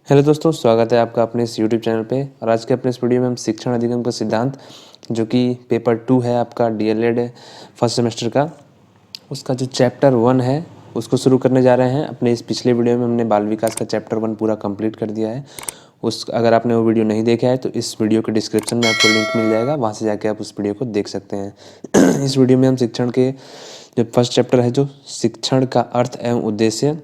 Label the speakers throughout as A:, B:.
A: Hello दोस्तों, स्वागत है आपका अपने इस यूट्यूब चैनल पे। और आज के अपने इस वीडियो में हम शिक्षण अधिगम का सिद्धांत, जो कि पेपर 2 है आपका डीएलएड फर्स्ट सेमेस्टर का, उसका जो चैप्टर 1 है उसको शुरू करने जा रहे हैं। अपने इस पिछले वीडियो में हमने बाल विकास का चैप्टर 1 पूरा कंप्लीट कर दिया है। अगर आपने वो वीडियो नहीं देखा है तो इस वीडियो के डिस्क्रिप्शन में आपको लिंक मिल जाएगा, वहाँ से जाके आप उस वीडियो को देख सकते हैं। इस वीडियो में हम शिक्षण के जो फर्स्ट चैप्टर है, जो शिक्षण का अर्थ एवं उद्देश्य,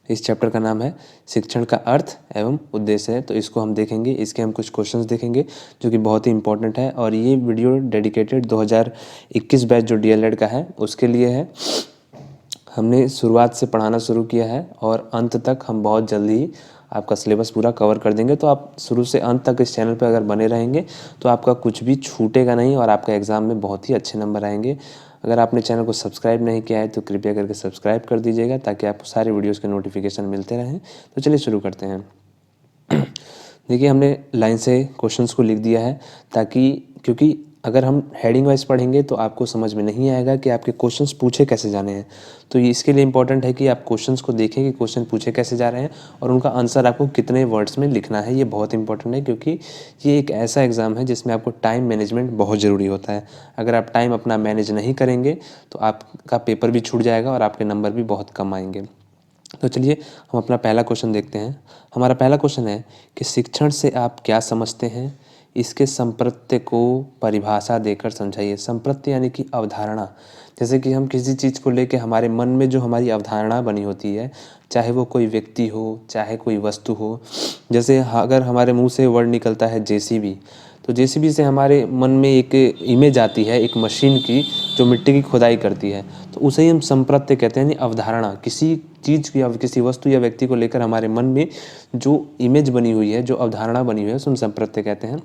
A: इस चैप्टर का नाम है शिक्षण का अर्थ एवं उद्देश्य है, तो इसको हम देखेंगे। इसके हम कुछ क्वेश्चंस देखेंगे जो कि बहुत ही इंपॉर्टेंट है। और ये वीडियो डेडिकेटेड 2021 बैच जो डीएलएड का है उसके लिए है। हमने शुरुआत से पढ़ाना शुरू किया है और अंत तक हम बहुत जल्दी ही आपका सिलेबस पूरा कवर कर देंगे। तो आप शुरू से अंत तक इस चैनल पर अगर बने रहेंगे तो आपका कुछ भी छूटेगा नहीं और आपका एग्ज़ाम में बहुत ही अच्छे नंबर आएंगे। अगर आपने चैनल को सब्सक्राइब नहीं किया है तो कृपया करके सब्सक्राइब कर दीजिएगा, ताकि आपको सारे वीडियोज़ के नोटिफिकेशन मिलते रहें। तो चलिए शुरू करते हैं। देखिए, हमने लाइन से क्वेश्चंस को लिख दिया है, ताकि क्योंकि अगर हम हेडिंग वाइज पढ़ेंगे तो आपको समझ में नहीं आएगा कि आपके क्वेश्चंस पूछे कैसे जाने हैं। तो ये इसके लिए इम्पोर्टेंट है कि आप क्वेश्चंस को देखें कि क्वेश्चन पूछे कैसे जा रहे हैं और उनका आंसर आपको कितने वर्ड्स में लिखना है। ये बहुत इंपॉर्टेंट है, क्योंकि ये एक ऐसा एग्ज़ाम है जिसमें आपको टाइम मैनेजमेंट बहुत ज़रूरी होता है। अगर आप टाइम अपना मैनेज नहीं करेंगे तो आपका पेपर भी छूट जाएगा और आपके नंबर भी बहुत कम आएंगे। तो चलिए हम अपना पहला क्वेश्चन देखते हैं। हमारा पहला क्वेश्चन है कि शिक्षण से आप क्या समझते हैं, इसके संप्रत्य को परिभाषा देकर समझाइए। संप्रत्य यानी कि अवधारणा। जैसे कि हम किसी चीज़ को लेके हमारे मन में जो हमारी अवधारणा बनी होती है, चाहे वो कोई व्यक्ति हो, चाहे कोई वस्तु हो। जैसे अगर हमारे मुंह से वर्ड निकलता है जेसीबी, तो जेसीबी से हमारे मन में एक इमेज आती है एक मशीन की जो मिट्टी की खुदाई करती है। तो उसे ही हम संप्रत्य कहते हैं, यानी अवधारणा। किसी चीज़ की या किसी वस्तु या व्यक्ति को लेकर हमारे मन में जो इमेज बनी हुई है, जो अवधारणा बनी हुई है, उसे हम संप्रत्य कहते हैं।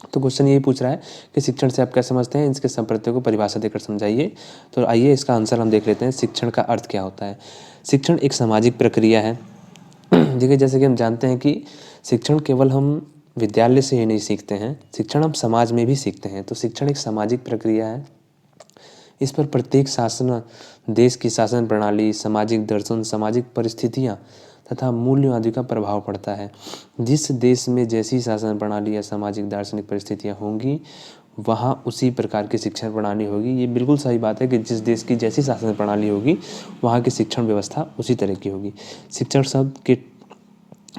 A: तो क्वेश्चन यही पूछ रहा है कि शिक्षण से आप क्या समझते हैं, इसके संप्रत्य को परिभाषा देकर समझाइए। तो आइए इसका आंसर हम देख लेते हैं। शिक्षण का अर्थ क्या होता है। शिक्षण एक सामाजिक प्रक्रिया है। देखिए, जैसे कि हम जानते हैं कि शिक्षण केवल हम विद्यालय से ही नहीं सीखते हैं, शिक्षण हम समाज में भी सीखते हैं। तो शिक्षण एक सामाजिक प्रक्रिया है। इस पर प्रत्येक शासन, देश की शासन प्रणाली, सामाजिक दर्शन, सामाजिक परिस्थितियाँ तथा मूल्य आदि का प्रभाव पड़ता है। जिस देश में जैसी शासन प्रणाली या सामाजिक दार्शनिक परिस्थितियाँ होंगी, वहाँ उसी प्रकार की शिक्षण प्रणाली होगी। ये बिल्कुल सही बात है कि जिस देश की जैसी शासन प्रणाली होगी, वहाँ की शिक्षण व्यवस्था उसी तरह की होगी। शिक्षण शब्द के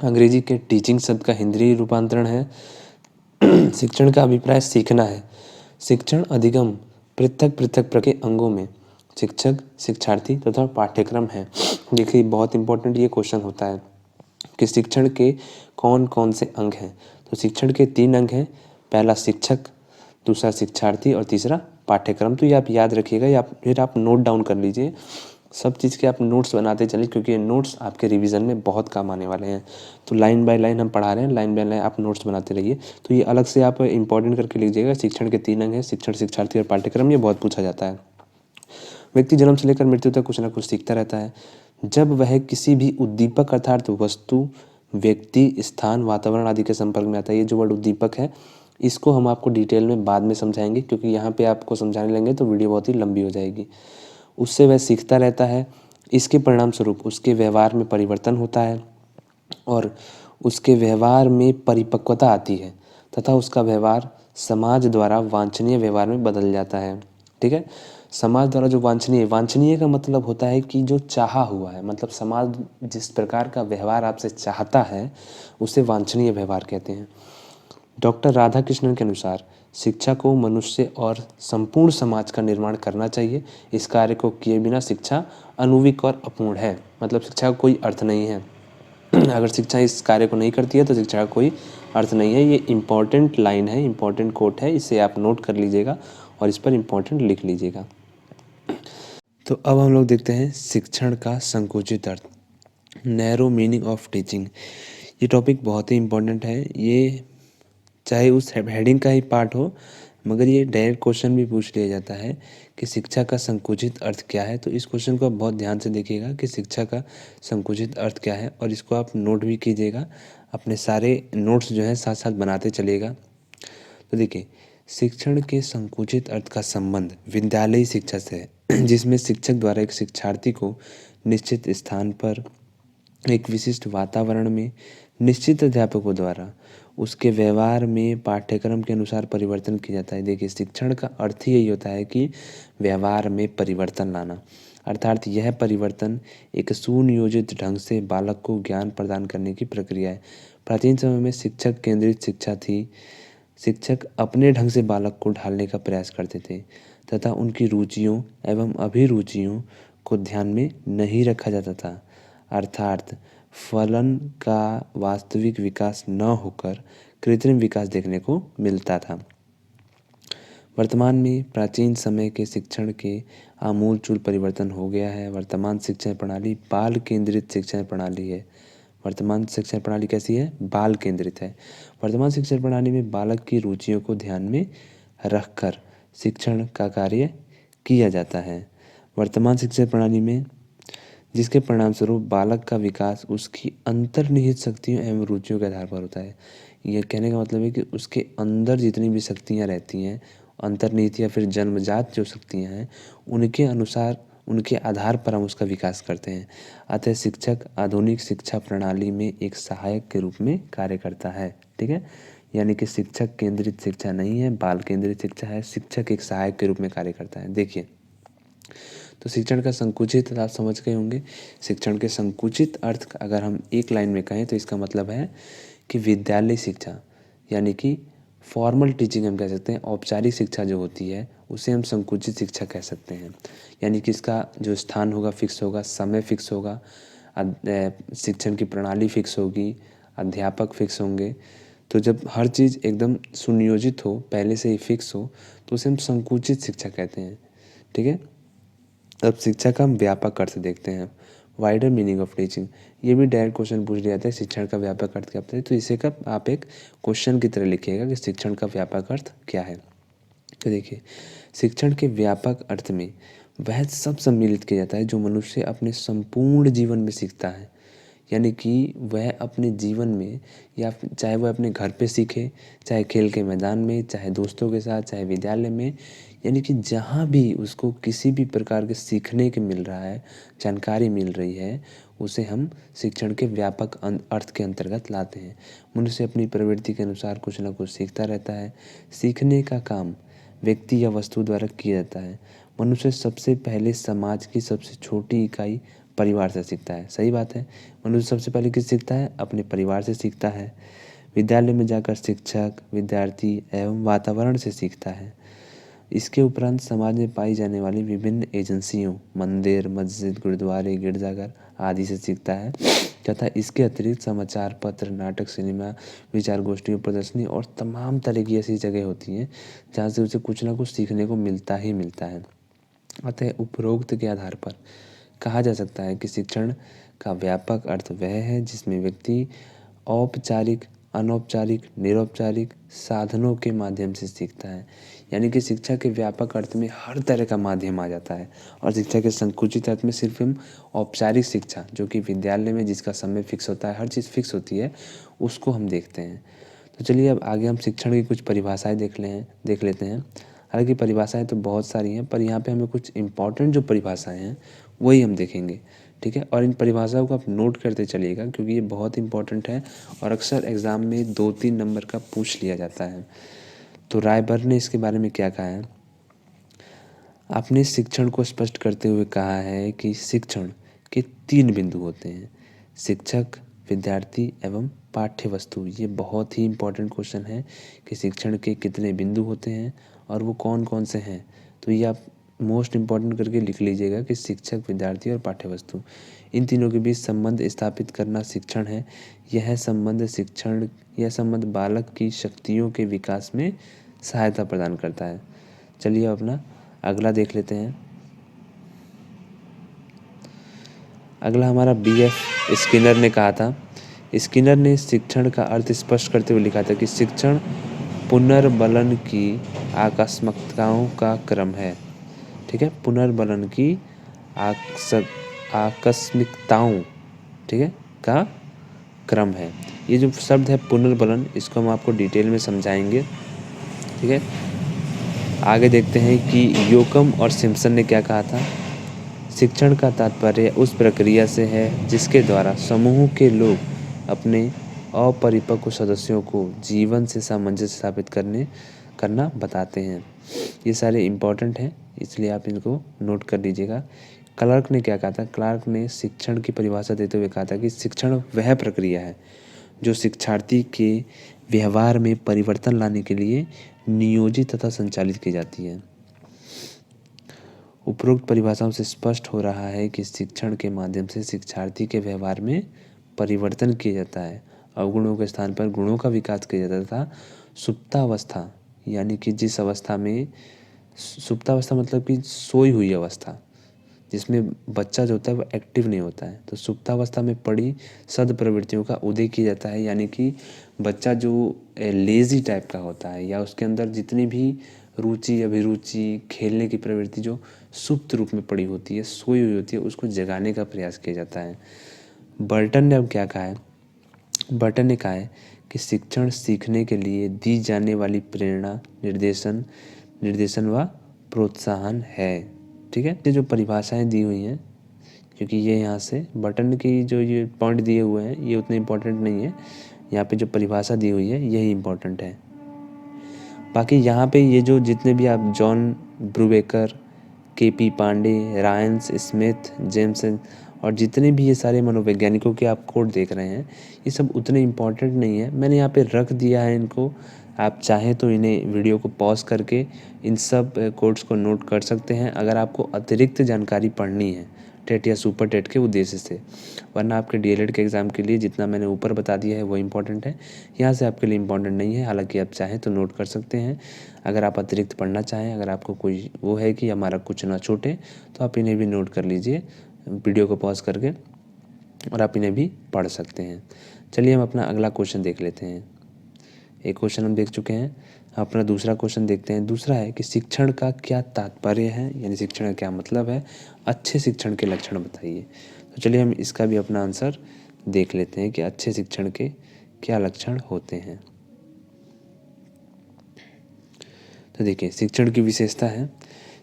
A: अंग्रेजी के टीचिंग शब्द का हिंदी रूपांतरण है। शिक्षण का अभिप्राय सीखना है। शिक्षण अधिगम पृथक पृथक प्रकार के अंगों में शिक्षक, शिक्षार्थी तथा पाठ्यक्रम है। देखिए, बहुत इंपॉर्टेंट ये क्वेश्चन होता है कि शिक्षण के कौन कौन से अंग हैं। तो शिक्षण के 3 अंग हैं। पहला शिक्षक, दूसरा शिक्षार्थी और तीसरा पाठ्यक्रम। तो ये आप याद रखिएगा, या फिर आप नोट डाउन कर लीजिए। सब चीज़ के आप नोट्स बनाते चलिए, क्योंकि ये नोट्स आपके रिवीजन में बहुत काम आने वाले हैं। तो लाइन बाय लाइन हम पढ़ा रहे हैं, लाइन बाय लाइन आप नोट्स बनाते रहिए। तो ये अलग से आप इंपॉर्टेंट करके लीजिएगा। शिक्षण के 3 अंग हैं, शिक्षण, शिक्षार्थी और पाठ्यक्रम। ये बहुत पूछा जाता है। व्यक्ति जन्म से लेकर मृत्यु तक कुछ ना कुछ सीखता रहता है। जब वह किसी भी उद्दीपक अर्थात वस्तु, व्यक्ति, स्थान, वातावरण आदि के संपर्क में आता है। ये जो वर्ड उद्दीपक है, इसको हम आपको डिटेल में बाद में समझाएंगे, क्योंकि यहाँ पे आपको समझाने लगेंगे तो वीडियो बहुत ही लंबी हो जाएगी। उससे वह सीखता रहता है। इसके परिणाम स्वरूप उसके व्यवहार में परिवर्तन होता है और उसके व्यवहार में परिपक्वता आती है तथा उसका व्यवहार समाज द्वारा वांछनीय व्यवहार में बदल जाता है। ठीक है, समाज द्वारा जो वांछनीय, वांछनीय का मतलब होता है कि जो चाहा हुआ है, मतलब समाज जिस प्रकार का व्यवहार आपसे चाहता है उसे वांछनीय व्यवहार कहते हैं। डॉक्टर राधाकृष्णन के अनुसार शिक्षा को मनुष्य और संपूर्ण समाज का निर्माण करना चाहिए। इस कार्य को किए बिना शिक्षा अनुविक और अपूर्ण है। मतलब शिक्षा का कोई अर्थ नहीं है। अगर शिक्षा इस कार्य को नहीं करती है तो शिक्षा का कोई अर्थ नहीं है। ये इम्पॉर्टेंट लाइन है, इम्पॉर्टेंट कोट है, इसे आप नोट कर लीजिएगा और इस पर इम्पॉर्टेंट लिख लीजिएगा। तो अब हम लोग देखते हैं शिक्षण का संकुचित अर्थ, नैरो मीनिंग ऑफ टीचिंग। ये टॉपिक बहुत ही इम्पोर्टेंट है। ये चाहे उस हेडिंग का ही पार्ट हो, मगर ये डायरेक्ट क्वेश्चन भी पूछ लिया जाता है कि शिक्षा का संकुचित अर्थ क्या है। तो इस क्वेश्चन को आप बहुत ध्यान से देखिएगा कि शिक्षा का संकुचित अर्थ क्या है, और इसको आप नोट भी कीजिएगा। अपने सारे नोट्स जो हैं साथ साथ बनाते चलिएगा। तो देखिए, शिक्षण के संकुचित अर्थ का संबंध विद्यालयी शिक्षा से है, जिसमें शिक्षक द्वारा एक शिक्षार्थी को निश्चित स्थान पर एक विशिष्ट वातावरण में निश्चित अध्यापकों द्वारा उसके व्यवहार में पाठ्यक्रम के अनुसार परिवर्तन किया जाता है। देखिए, शिक्षण का अर्थ ही यही होता है कि व्यवहार में परिवर्तन लाना, अर्थात यह परिवर्तन एक सुनियोजित ढंग से बालक को ज्ञान प्रदान करने की प्रक्रिया है। प्राचीन समय में शिक्षक केंद्रित शिक्षा थी। शिक्षक अपने ढंग से बालक को ढालने का प्रयास करते थे तथा उनकी रुचियों एवं अभिरुचियों को ध्यान में नहीं रखा जाता था, अर्थात फलन का वास्तविक विकास न होकर कृत्रिम विकास देखने को मिलता था। वर्तमान में प्राचीन समय के शिक्षण के आमूलचूल परिवर्तन हो गया है। वर्तमान शिक्षा प्रणाली बाल केंद्रित शिक्षा प्रणाली है। वर्तमान शिक्षा प्रणाली कैसी है? बाल केंद्रित है। वर्तमान शिक्षा प्रणाली में बालक की रुचियों को ध्यान में रखकर शिक्षण का कार्य किया जाता है। वर्तमान शिक्षा प्रणाली में जिसके परिणामस्वरूप बालक का विकास उसकी अंतर्निहित शक्तियों एवं रुचियों के आधार पर होता है। यह कहने का मतलब है कि उसके अंदर जितनी भी शक्तियाँ रहती हैं, अंतर्निहित या फिर जन्मजात जो शक्तियाँ हैं, उनके अनुसार, उनके आधार पर हम उसका विकास करते हैं। अतः शिक्षक आधुनिक शिक्षा प्रणाली में एक सहायक के रूप में कार्य करता है। ठीक है, यानी कि शिक्षक केंद्रित शिक्षा नहीं है, बाल केंद्रित शिक्षा है। शिक्षक एक सहायक के रूप में कार्य करता है। देखिए, तो शिक्षण का संकुचित आप समझ गए होंगे। शिक्षण के संकुचित अर्थ अगर हम एक लाइन में कहें तो इसका मतलब है कि विद्यालय शिक्षा, यानी कि फॉर्मल टीचिंग हम कह सकते हैं। औपचारिक शिक्षा जो होती है उसे हम संकुचित शिक्षा कह सकते हैं। यानी कि इसका जो स्थान होगा फिक्स होगा, समय फिक्स होगा, शिक्षण की प्रणाली फिक्स होगी, अध्यापक फिक्स होंगे। तो जब हर चीज़ एकदम सुनियोजित हो, पहले से ही फिक्स हो, तो उसे हम संकुचित शिक्षा कहते हैं। ठीक है, अब शिक्षा का हम व्यापक अर्थ देखते हैं। वाइडर मीनिंग ऑफ टीचिंग, ये भी डायरेक्ट क्वेश्चन पूछ लिया जाता है, शिक्षण का व्यापक अर्थ क्या होता है। तो इसे कब आप एक क्वेश्चन की तरह लिखिएगा कि शिक्षण का व्यापक अर्थ क्या है। तो देखिए, शिक्षण के व्यापक अर्थ में वह सब सम्मिलित किया जाता है जो मनुष्य अपने संपूर्ण जीवन में सीखता है। यानी कि वह अपने जीवन में, या चाहे वह अपने घर पे सीखे, चाहे खेल के मैदान में, चाहे दोस्तों के साथ, चाहे विद्यालय में, यानी कि जहाँ भी उसको किसी भी प्रकार के सीखने के मिल रहा है, जानकारी मिल रही है, उसे हम शिक्षण के व्यापक अर्थ के अंतर्गत लाते हैं। मनुष्य अपनी प्रवृत्ति के अनुसार कुछ ना कुछ सीखता रहता है। सीखने का काम व्यक्ति या वस्तु द्वारा किया जाता है। मनुष्य सबसे पहले समाज की सबसे छोटी इकाई परिवार से सीखता है। सही बात है, मनुष्य सबसे पहले किस सीखता है? अपने परिवार से सीखता है। विद्यालय में जाकर शिक्षक, विद्यार्थी एवं वातावरण से सीखता है। इसके उपरांत समाज में पाई जाने वाली विभिन्न एजेंसियों, मंदिर, मस्जिद, गुरुद्वारे, गिरजाघर आदि से सीखता है तथा इसके अतिरिक्त समाचार पत्र, नाटक, सिनेमा, विचार गोष्ठी, प्रदर्शनी और तमाम तरह की ऐसी जगह होती हैं जहाँ से उसे कुछ ना कुछ सीखने को मिलता ही मिलता है। अतः उपरोक्त के आधार पर कहा जा सकता है कि शिक्षण का व्यापक अर्थ वह है जिसमें व्यक्ति औपचारिक, अनौपचारिक, निरौपचारिक साधनों के माध्यम से सीखता है। यानी कि शिक्षा के व्यापक अर्थ में हर तरह का माध्यम आ जाता है, और शिक्षा के संकुचित अर्थ में सिर्फ हम औपचारिक शिक्षा, जो कि विद्यालय में जिसका समय फिक्स होता है, हर चीज़ फिक्स होती है, उसको हम देखते हैं। तो चलिए अब आगे हम शिक्षण की कुछ परिभाषाएं देख लेते हैं। हालांकि परिभाषाएं तो बहुत सारी हैं, पर यहाँ पे हमें कुछ इम्पॉर्टेंट जो परिभाषाएं हैं वही हम देखेंगे। ठीक है, और इन परिभाषाओं को आप नोट करते चलिएगा क्योंकि ये बहुत इंपॉर्टेंट है और अक्सर एग्ज़ाम में 2-3 नंबर का पूछ लिया जाता है। तो रायबर ने इसके बारे में क्या कहा है? आपने शिक्षण को स्पष्ट करते हुए कहा है कि शिक्षण के 3 बिंदु होते हैं: शिक्षक, विद्यार्थी एवं पाठ्य वस्तु। ये बहुत ही इम्पोर्टेंट क्वेश्चन है कि शिक्षण के कितने बिंदु होते हैं और वो कौन कौन से हैं। तो ये आप मोस्ट इम्पॉर्टेंट करके लिख लीजिएगा कि शिक्षक, विद्यार्थी और पाठ्य वस्तु, इन तीनों के बीच संबंध स्थापित करना शिक्षण है। यह संबंध बालक की शक्तियों के विकास में सहायता प्रदान करता है। चलिए अपना अगला देख लेते हैं। अगला हमारा BF स्किनर ने कहा था। स्किनर ने शिक्षण का अर्थ स्पष्ट करते हुए लिखा था कि शिक्षण पुनर्बलन की आकस्मिकताओं का क्रम है। ठीक है, पुनर्बलन की आकस्मिकताओं, ठीक है, का क्रम है। ये जो शब्द है पुनर्बलन, इसको हम आपको डिटेल में समझाएंगे। ठीक है, आगे देखते हैं कि योकम और सिम्पसन ने क्या कहा था। शिक्षण का तात्पर्य उस प्रक्रिया से है जिसके द्वारा समूह के लोग अपने अपरिपक्व सदस्यों को जीवन से सामंजस्य स्थापित करना बताते हैं। ये सारे इम्पोर्टेंट हैं, इसलिए आप इनको नोट कर लीजिएगा। क्लार्क ने क्या कहा था? क्लार्क ने शिक्षण की परिभाषा देते हुए कहा था कि शिक्षण वह प्रक्रिया है जो शिक्षार्थी के व्यवहार में परिवर्तन लाने के लिए नियोजित तथा संचालित की जाती है। उपरोक्त परिभाषाओं से स्पष्ट हो रहा है कि शिक्षण के माध्यम से शिक्षार्थी के व्यवहार में परिवर्तन किया जाता है, अवगुणों के स्थान पर गुणों का विकास किया जाता था। सुप्तावस्था यानी कि जिस अवस्था में, सुप्तावस्था मतलब कि सोई हुई अवस्था, जिसमें बच्चा जो होता है वो एक्टिव नहीं होता है, तो सुप्तावस्था में पड़ी सद प्रवृत्तियों का उदय किया जाता है। यानी कि बच्चा जो लेज़ी टाइप का होता है या उसके अंदर जितनी भी रुचि, अभिरुचि, खेलने की प्रवृत्ति जो सुप्त रूप में पड़ी होती है, सोई हुई होती है, उसको जगाने का प्रयास किया जाता है। बर्टन ने अब क्या कहा है? बर्टन ने कहा है कि शिक्षण सीखने के लिए दी जाने वाली प्रेरणा, निर्देशन व प्रोत्साहन है। ठीक है, ये जो परिभाषाएं दी हुई हैं, क्योंकि ये यहाँ से बर्टन की जो ये पॉइंट दिए हुए हैं ये उतने इम्पोर्टेंट नहीं है, यहाँ पे जो परिभाषा दी हुई है यही इम्पोर्टेंट है। बाकी यहाँ पे ये जो जितने भी आप John Brubaker, K P. Pandey, Ryans, Smith, Jameson और जितने भी ये सारे मनोवैज्ञानिकों के आप कोट देख रहे हैं, ये सब उतने इम्पोर्टेंट नहीं है। मैंने यहाँ पे रख दिया है इनको, आप चाहें तो इन्हें वीडियो को पॉज करके इन सब कोट्स को नोट कर सकते हैं अगर आपको अतिरिक्त जानकारी पढ़नी है टेट या सुपर टेट के उद्देश्य से। वरना आपके डीएलएड के एग्ज़ाम के लिए जितना मैंने ऊपर बता दिया है वो इम्पोर्टेंट है, यहाँ से आपके लिए इम्पोर्टेंट नहीं है। हालांकि आप चाहें तो नोट कर सकते हैं। अगर आप अतिरिक्त पढ़ना चाहें, अगर आपको कोई वो है कि हमारा कुछ ना छूटे, तो आप इन्हें भी नोट कर लीजिए वीडियो को पॉज करके, और आप इन्हें भी पढ़ सकते हैं। चलिए हम अपना अगला क्वेश्चन देख लेते हैं। एक क्वेश्चन हम देख चुके हैं, अपना दूसरा क्वेश्चन देखते हैं। दूसरा है कि शिक्षण का क्या तात्पर्य है, यानी शिक्षण का क्या मतलब है, अच्छे शिक्षण के लक्षण बताइए। तो चलिए हम इसका भी अपना आंसर देख लेते हैं कि अच्छे शिक्षण के क्या लक्षण होते हैं। तो देखिए, शिक्षण की विशेषता है,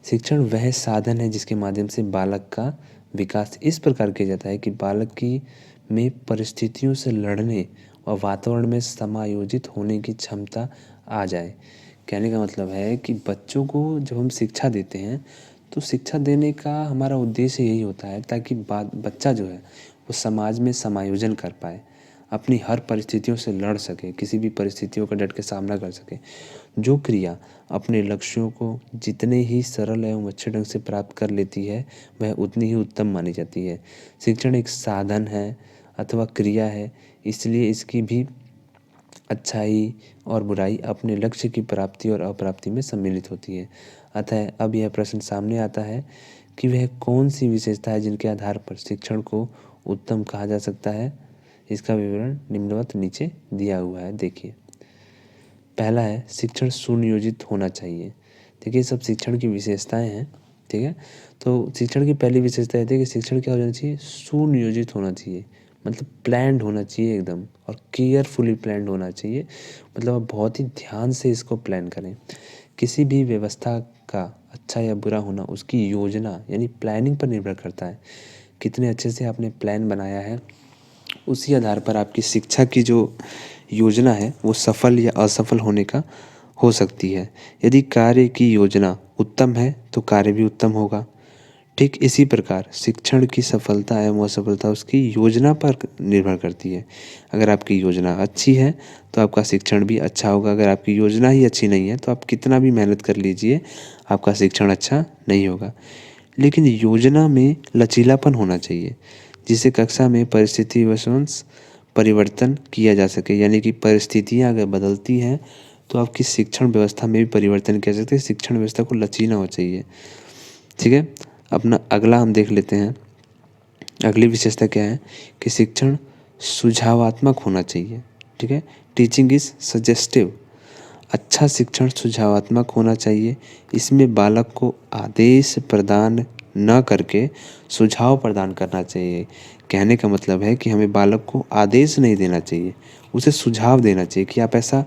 A: शिक्षण वह साधन है जिसके माध्यम से बालक का विकास इस प्रकार किया जाता है कि बालक की में परिस्थितियों से लड़ने और वातावरण में समायोजित होने की क्षमता आ जाए। कहने का मतलब है कि बच्चों को जब हम शिक्षा देते हैं तो शिक्षा देने का हमारा उद्देश्य यही होता है ताकि बच्चा जो है वो समाज में समायोजन कर पाए, अपनी हर परिस्थितियों से लड़ सके, किसी भी परिस्थितियों का डट के सामना कर सके। जो क्रिया अपने लक्ष्यों को जितने ही सरल एवं अच्छे ढंग से प्राप्त कर लेती है वह उतनी ही उत्तम मानी जाती है। शिक्षण एक साधन है अथवा क्रिया है, इसलिए इसकी भी अच्छाई और बुराई अपने लक्ष्य की प्राप्ति और अप्राप्ति में सम्मिलित होती है। अतः अब यह प्रश्न सामने आता है कि वह कौन सी विशेषता है जिनके आधार पर शिक्षण को उत्तम कहा जा सकता है। इसका विवरण निम्नवत नीचे दिया हुआ है, देखिए। पहला है शिक्षण सुनियोजित होना चाहिए। देखिए, सब शिक्षण की विशेषताएं हैं, ठीक है। तो शिक्षण की पहली विशेषता ये है कि शिक्षण क्या हो जाना चाहिए, सुनियोजित होना चाहिए, मतलब प्लान्ड होना चाहिए एकदम, और केयरफुली प्लान्ड होना चाहिए। मतलब आप बहुत ही ध्यान से इसको प्लान करें। किसी भी व्यवस्था का अच्छा या बुरा होना उसकी योजना यानी प्लानिंग पर निर्भर करता है। कितने अच्छे से आपने प्लान बनाया है, उसी आधार पर आपकी शिक्षा की जो योजना है वो सफल या असफल होने का हो सकती है। यदि कार्य की योजना उत्तम है तो कार्य भी उत्तम होगा। ठीक इसी प्रकार शिक्षण की सफलता एवं असफलता उसकी योजना पर निर्भर करती है। अगर आपकी योजना अच्छी है तो आपका शिक्षण भी अच्छा होगा। अगर आपकी योजना ही अच्छी नहीं है तो आप कितना भी मेहनत कर लीजिए, आपका शिक्षण अच्छा नहीं होगा। लेकिन योजना में लचीलापन होना चाहिए, जिसे कक्षा में परिस्थिति वशंस परिवर्तन किया जा सके। यानी कि परिस्थितियाँ अगर बदलती हैं तो आपकी शिक्षण व्यवस्था में भी परिवर्तन किया जा सकता है। शिक्षण व्यवस्था को लचीला होना चाहिए, ठीक है। अपना अगला हम देख लेते हैं। अगली विशेषता क्या है कि शिक्षण सुझावात्मक होना चाहिए, ठीक है। Teaching is suggestive. अच्छा शिक्षण सुझावात्मक होना चाहिए। इसमें बालक को आदेश प्रदान न करके सुझाव प्रदान करना चाहिए। कहने का मतलब है कि हमें बालक को आदेश नहीं देना चाहिए, उसे सुझाव देना चाहिए कि आप ऐसा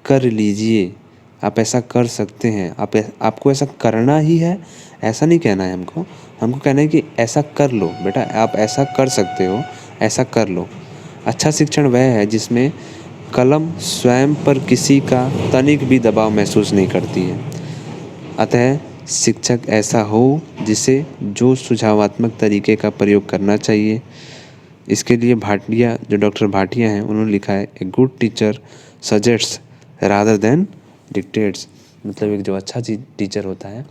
A: कर लीजिए, आप ऐसा कर सकते हैं, आपको ऐसा करना ही है, ऐसा नहीं कहना है हमको, हमको कहना है कि ऐसा कर लो बेटा, आप ऐसा कर सकते हो, ऐसा कर लो। अच्छा शिक्षण वह है जिसमें कलम स्वयं पर किसी का तनिक भी दबाव महसूस नहीं करती है। अतः शिक्षक ऐसा हो जिसे जो सुझावात्मक तरीके का प्रयोग करना चाहिए। इसके लिए भाटिया, जो डॉक्टर भाटिया हैं, उन्होंने लिखा है a good teacher suggests rather than dictates. मतलब एक जो अच्छा टीचर होता है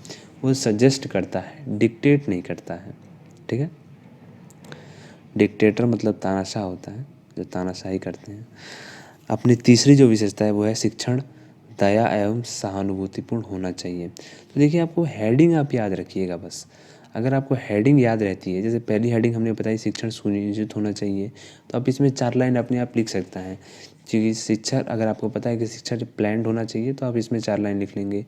A: वो सजेस्ट करता है, डिक्टेट नहीं करता है। ठीक है। डिक्टेटर मतलब तानाशाह होता है, जो तानाशाही करते हैं। अपनी तीसरी जो विशेषता है वो है शिक्षण दया एवं सहानुभूतिपूर्ण होना चाहिए। तो देखिए, आपको हेडिंग आप याद रखिएगा बस। अगर आपको हेडिंग याद रहती है, जैसे पहली हेडिंग हमने बताई शिक्षण सुनियोजित होना चाहिए, तो आप इसमें 4 लाइन अपने आप लिख सकता है। क्योंकि शिक्षा, अगर आपको पता है कि शिक्षा प्लान्ड होना चाहिए, तो आप इसमें 4 लाइन लिख लेंगे।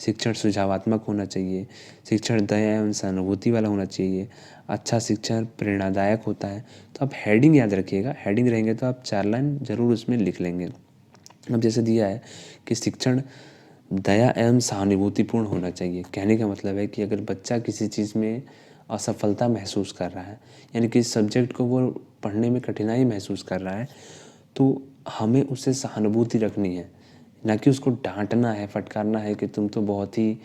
A: शिक्षण सुझावात्मक होना चाहिए, शिक्षण दया एवं सहानुभूति वाला होना चाहिए, अच्छा शिक्षण प्रेरणादायक होता है। तो आप हेडिंग याद रखिएगा, हेडिंग रहेंगे तो आप 4 लाइन ज़रूर उसमें लिख लेंगे। अब जैसे दिया है कि शिक्षण दया एवं सहानुभूतिपूर्ण होना चाहिए, कहने का मतलब है कि अगर बच्चा किसी चीज़ में असफलता महसूस कर रहा है, यानी कि सब्जेक्ट को वो पढ़ने में कठिनाई महसूस कर रहा है, तो हमें उससे सहानुभूति रखनी है, ना कि उसको डांटना है, फटकारना है कि तुम तो बहुत ही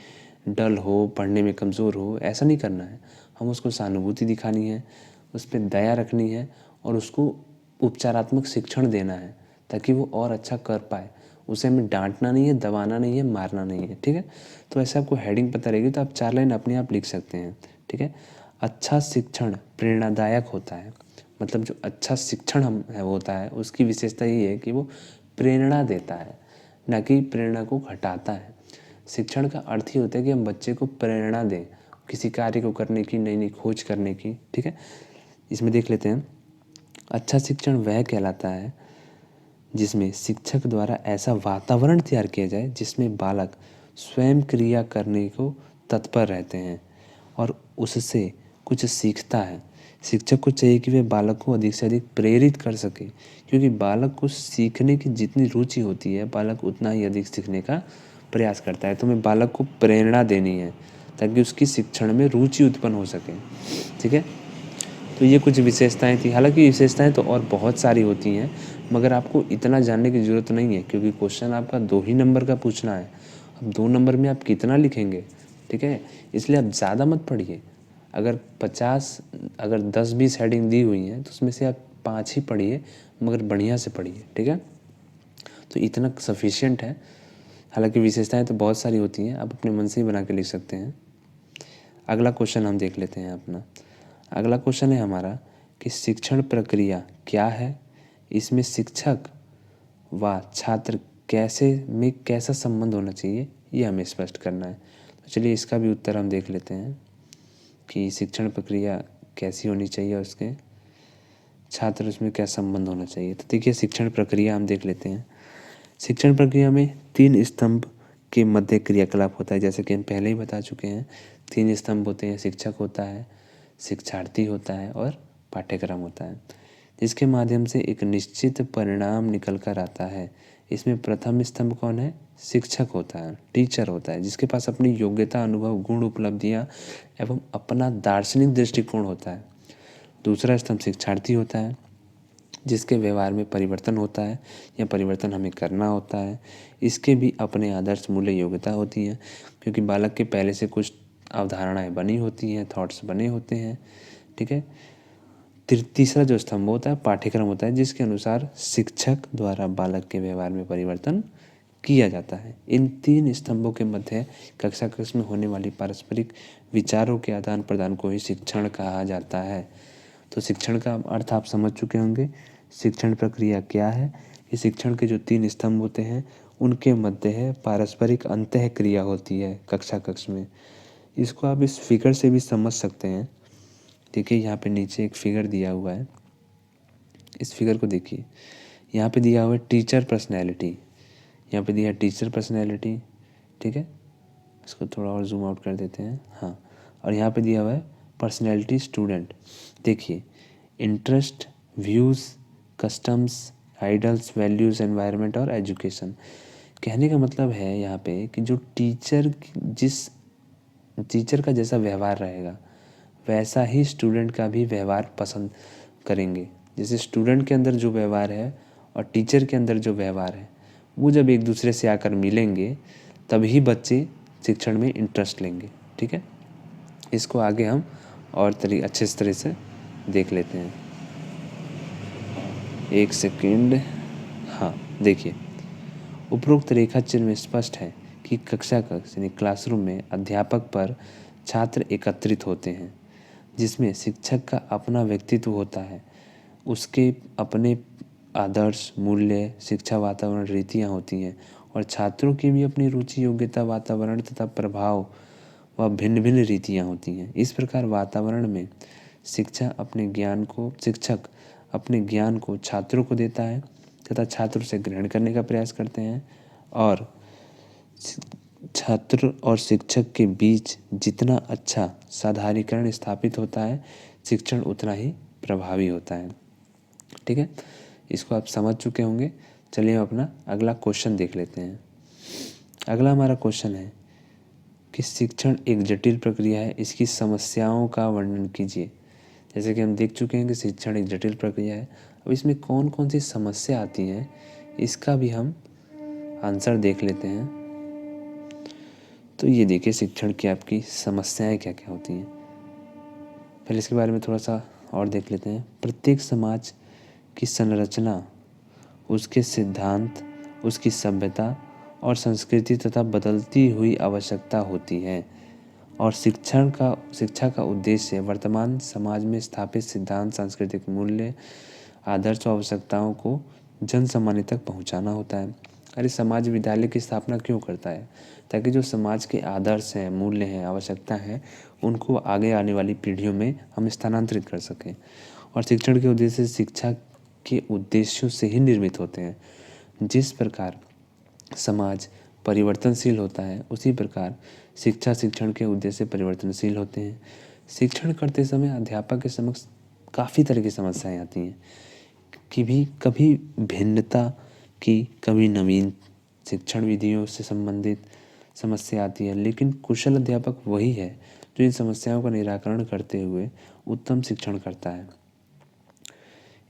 A: डल हो, पढ़ने में कमज़ोर हो। ऐसा नहीं करना है। हम उसको सहानुभूति दिखानी है, उस पर दया रखनी है और उसको उपचारात्मक शिक्षण देना है ताकि वो और अच्छा कर पाए। उसे हमें डांटना नहीं है, दबाना नहीं है, मारना नहीं है। ठीक है। तो ऐसे आपको हेडिंग पता रहेगी तो आप 4 लाइन अपने आप लिख सकते हैं। ठीक है। अच्छा शिक्षण प्रेरणादायक होता है, मतलब जो अच्छा शिक्षण हम होता है उसकी विशेषता ये है कि वो प्रेरणा देता है, ना कि प्रेरणा को घटाता है। शिक्षण का अर्थ ही होता है कि हम बच्चे को प्रेरणा दें किसी कार्य को करने की, नई नई खोज करने की। ठीक है। इसमें देख लेते हैं, अच्छा शिक्षण वह कहलाता है जिसमें शिक्षक द्वारा ऐसा वातावरण तैयार किया जाए जिसमें बालक स्वयं क्रिया करने को तत्पर रहते हैं और उससे कुछ सीखता है। शिक्षक को चाहिए कि वे बालक को अधिक से अधिक प्रेरित कर सके, क्योंकि बालक को सीखने की जितनी रुचि होती है, बालक उतना ही अधिक सीखने का प्रयास करता है। तो हमें बालक को प्रेरणा देनी है ताकि उसकी शिक्षण में रुचि उत्पन्न हो सके। ठीक है। तो ये कुछ विशेषताएं थी। हालांकि विशेषताएं तो और बहुत सारी होती हैं, मगर आपको इतना जानने की ज़रूरत नहीं है क्योंकि क्वेश्चन आपका 2 ही नंबर का पूछना है। अब 2 नंबर में आप कितना लिखेंगे? ठीक है। इसलिए आप ज़्यादा मत पढ़िए। अगर 10-20 हेडिंग दी हुई हैं तो उसमें से आप 5 ही पढ़िए, मगर बढ़िया से पढ़िए। ठीक है। तो इतना सफिशिएंट है। हालांकि विशेषताएं तो बहुत सारी होती हैं, आप अपने मन से ही बना के लिख सकते हैं। अगला क्वेश्चन हम देख लेते हैं अपना। अगला क्वेश्चन है हमारा कि शिक्षण प्रक्रिया क्या है, इसमें शिक्षक व छात्र कैसा संबंध होना चाहिए, ये हमें स्पष्ट करना है। तो चलिए इसका भी उत्तर हम देख लेते हैं कि शिक्षण प्रक्रिया कैसी होनी चाहिए और उसके छात्र उसमें क्या संबंध होना चाहिए। तो देखिए, शिक्षण प्रक्रिया हम देख लेते हैं। शिक्षण प्रक्रिया में 3 स्तंभ के मध्य क्रियाकलाप होता है, जैसे कि हम पहले ही बता चुके हैं। 3 स्तंभ होते हैं, शिक्षक होता है, शिक्षार्थी होता है और पाठ्यक्रम होता है, जिसके माध्यम से एक निश्चित परिणाम निकल कर आता है। इसमें प्रथम स्तंभ कौन है? शिक्षक होता है, टीचर होता है, जिसके पास अपनी योग्यता, अनुभव, गुण, उपलब्धियाँ एवं अपना दार्शनिक दृष्टिकोण होता है। दूसरा स्तंभ शिक्षार्थी होता है, जिसके व्यवहार में परिवर्तन होता है या परिवर्तन हमें करना होता है। इसके भी अपने आदर्श, मूल्य, योग्यता होती है, क्योंकि बालक के पहले से कुछ अवधारणाएं बनी होती हैं, थॉट्स बने होते हैं। ठीक है। तीसरा जो स्तंभ होता है पाठ्यक्रम होता है, जिसके अनुसार शिक्षक द्वारा बालक के व्यवहार में परिवर्तन किया जाता है। इन 3 स्तंभों के मध्य कक्षा कक्ष में होने वाली पारस्परिक विचारों के आदान प्रदान को ही शिक्षण कहा जाता है। तो शिक्षण का अर्थ आप समझ चुके होंगे। शिक्षण प्रक्रिया क्या है? कि शिक्षण के जो 3 स्तंभ होते हैं उनके मध्य है पारस्परिक अंतः क्रिया होती है कक्षा कक्ष में। इसको आप इस फिगर से भी समझ सकते हैं। देखिए, यहाँ पे नीचे एक फिगर दिया हुआ है, इस फिगर को देखिए। यहाँ पे दिया हुआ है टीचर पर्सनैलिटी, यहाँ पे दिया है टीचर पर्सनैलिटी। ठीक है। इसको थोड़ा और जूम आउट कर देते हैं। हाँ, और यहाँ पे दिया हुआ है पर्सनैलिटी स्टूडेंट। देखिए, interest, views, customs, idols, values, environment और एजुकेशन। कहने का मतलब है यहाँ पे कि जो टीचर जिस टीचर का जैसा व्यवहार रहेगा वैसा ही स्टूडेंट का भी व्यवहार पसंद करेंगे। जैसे स्टूडेंट के अंदर जो व्यवहार है और टीचर के अंदर जो व्यवहार है वो जब एक दूसरे से आकर मिलेंगे तभी बच्चे शिक्षण में इंटरेस्ट लेंगे। ठीक है, इसको आगे हम और अच्छे तरह से देख लेते हैं। एक सेकंड। हाँ, देखिए, उपरोक्त रेखा चित्र में स्पष्ट है कि कक्षा यानी क्लासरूम में अध्यापक पर छात्र एकत्रित होते हैं, जिसमें शिक्षक का अपना व्यक्तित्व होता है, उसके अपने आदर्श, मूल्य, शिक्षा वातावरण, रीतियाँ होती हैं और छात्रों की भी अपनी रुचि, योग्यता, वातावरण तथा प्रभाव व भिन्न भिन्न रीतियाँ होती हैं। इस प्रकार वातावरण में शिक्षक अपने ज्ञान को छात्रों को देता है तथा छात्र उसे ग्रहण करने का प्रयास करते हैं और छात्र और शिक्षक के बीच जितना अच्छा साधारणीकरण स्थापित होता है शिक्षण उतना ही प्रभावी होता है। ठीक है, इसको आप समझ चुके होंगे। चलिए हम अपना अगला क्वेश्चन देख लेते हैं। अगला हमारा क्वेश्चन है कि शिक्षण एक जटिल प्रक्रिया है, इसकी समस्याओं का वर्णन कीजिए। जैसे कि हम देख चुके हैं कि शिक्षण एक जटिल प्रक्रिया है, अब इसमें कौन कौन सी समस्या आती हैं इसका भी हम आंसर देख लेते हैं। तो ये देखिए शिक्षण की आपकी समस्याएं क्या क्या होती हैं। पहले इसके बारे में थोड़ा सा और देख लेते हैं। प्रत्येक समाज की संरचना, उसके सिद्धांत, उसकी सभ्यता और संस्कृति तथा बदलती हुई आवश्यकता होती है और शिक्षा का उद्देश्य वर्तमान समाज में स्थापित सिद्धांत, सांस्कृतिक मूल्य, आदर्श और आवश्यकताओं को जन सामान्य तक पहुंचाना होता है। अरे समाज विद्यालय की स्थापना क्यों करता है? ताकि जो समाज के आदर्श हैं, मूल्य हैं, आवश्यकता हैं, उनको आगे आने वाली पीढ़ियों में हम स्थानांतरित कर सकें। और शिक्षण के उद्देश्य शिक्षा के उद्देश्यों से ही निर्मित होते हैं। जिस प्रकार समाज परिवर्तनशील होता है उसी प्रकार शिक्षण के उद्देश्य परिवर्तनशील होते हैं। शिक्षण करते समय अध्यापक के समक्ष काफ़ी तरह की समस्याएं आती हैं कि कभी भिन्नता की, कभी नवीन शिक्षण विधियों से संबंधित समस्या आती है, लेकिन कुशल अध्यापक वही है जो इन समस्याओं का निराकरण करते हुए उत्तम शिक्षण करता है।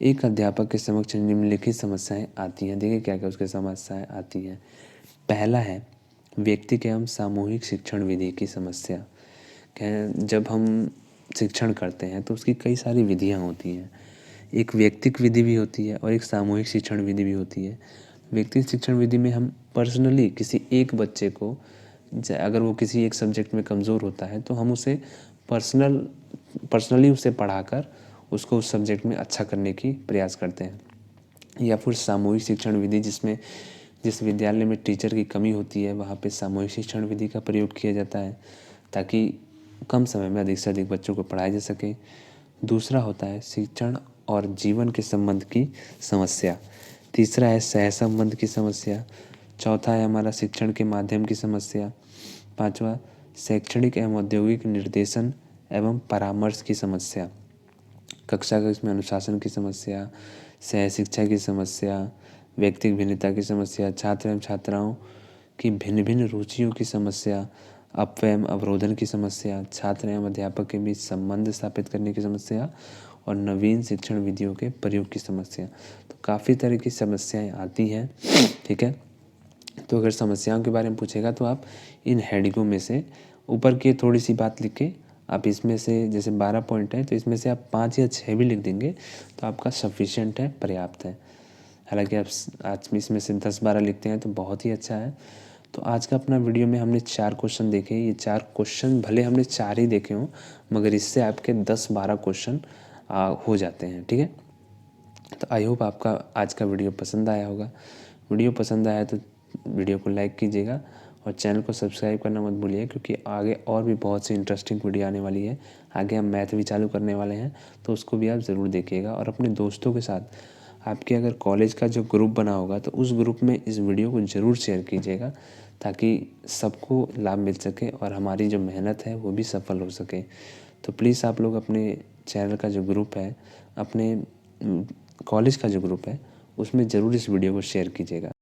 A: एक अध्यापक के समक्ष निम्नलिखित समस्याएं आती हैं। देखिए क्या क्या उसके समस्याएं आती हैं। पहला है व्यक्तिगत एवं सामूहिक शिक्षण विधि की समस्या। जब हम शिक्षण करते हैं तो उसकी कई सारी विधियां होती हैं। एक व्यक्तिगत विधि भी होती है और एक सामूहिक शिक्षण विधि भी होती है। व्यक्तिगत शिक्षण विधि में हम पर्सनली किसी एक बच्चे को, अगर वो किसी एक सब्जेक्ट में कमज़ोर होता है तो हम उसे पर्सनली उसे पढ़ाकर उसको उस सब्जेक्ट में अच्छा करने की प्रयास करते हैं। या फिर सामूहिक शिक्षण विधि, जिसमें जिस विद्यालय में टीचर की कमी होती है वहाँ पे सामूहिक शिक्षण विधि का प्रयोग किया जाता है ताकि कम समय में अधिक से अधिक बच्चों को पढ़ाया जा सके। दूसरा होता है शिक्षण और जीवन के संबंध की समस्या। तीसरा है सहसंबंध की समस्या। चौथा है हमारा शिक्षण के माध्यम की समस्या। पांचवा शैक्षणिक एवं औद्योगिक निर्देशन एवं परामर्श की समस्या। कक्षा का इसमें अनुशासन की समस्या, सह शिक्षा की समस्या, व्यक्तिगत भिन्नता की समस्या, छात्र एवं छात्राओं की भिन्न भिन्न रुचियों की समस्या, अपव्यय एवं अवरोधन की समस्या, छात्र एवं अध्यापक के बीच संबंध स्थापित करने की समस्या और नवीन शिक्षण विधियों के प्रयोग की समस्या। तो काफ़ी तरह की समस्याएं आती हैं। ठीक है, तो अगर समस्याओं के बारे में पूछेगा तो आप इन हेडिंगों में से ऊपर की थोड़ी सी बात लिख के आप इसमें से, जैसे 12 पॉइंट है तो इसमें से आप 5 या 6 भी लिख देंगे तो आपका सफिशिएंट है, पर्याप्त है। हालांकि आप आज इसमें से 10-12 लिखते हैं तो बहुत ही अच्छा है। तो आज का अपना वीडियो में हमने 4 क्वेश्चन देखे। ये 4 क्वेश्चन भले हमने 4 ही देखे हों मगर इससे आपके 10-12 क्वेश्चन हो जाते हैं। ठीक है, तो आई होप आपका आज का वीडियो पसंद आया होगा। वीडियो पसंद आया तो वीडियो को लाइक कीजिएगा और चैनल को सब्सक्राइब करना मत भूलिए, क्योंकि आगे और भी बहुत सी इंटरेस्टिंग वीडियो आने वाली है। आगे हम मैथ भी चालू करने वाले हैं तो उसको भी आप ज़रूर देखिएगा। और अपने दोस्तों के साथ, आपके अगर कॉलेज का जो ग्रुप बना होगा तो उस ग्रुप में इस वीडियो को ज़रूर शेयर कीजिएगा ताकि सबको लाभ मिल सके और हमारी जो मेहनत है वो भी सफल हो सके। तो प्लीज़ आप लोग अपने चैनल का जो ग्रुप है, अपने कॉलेज का जो ग्रुप है, उसमें ज़रूर इस वीडियो को शेयर कीजिएगा।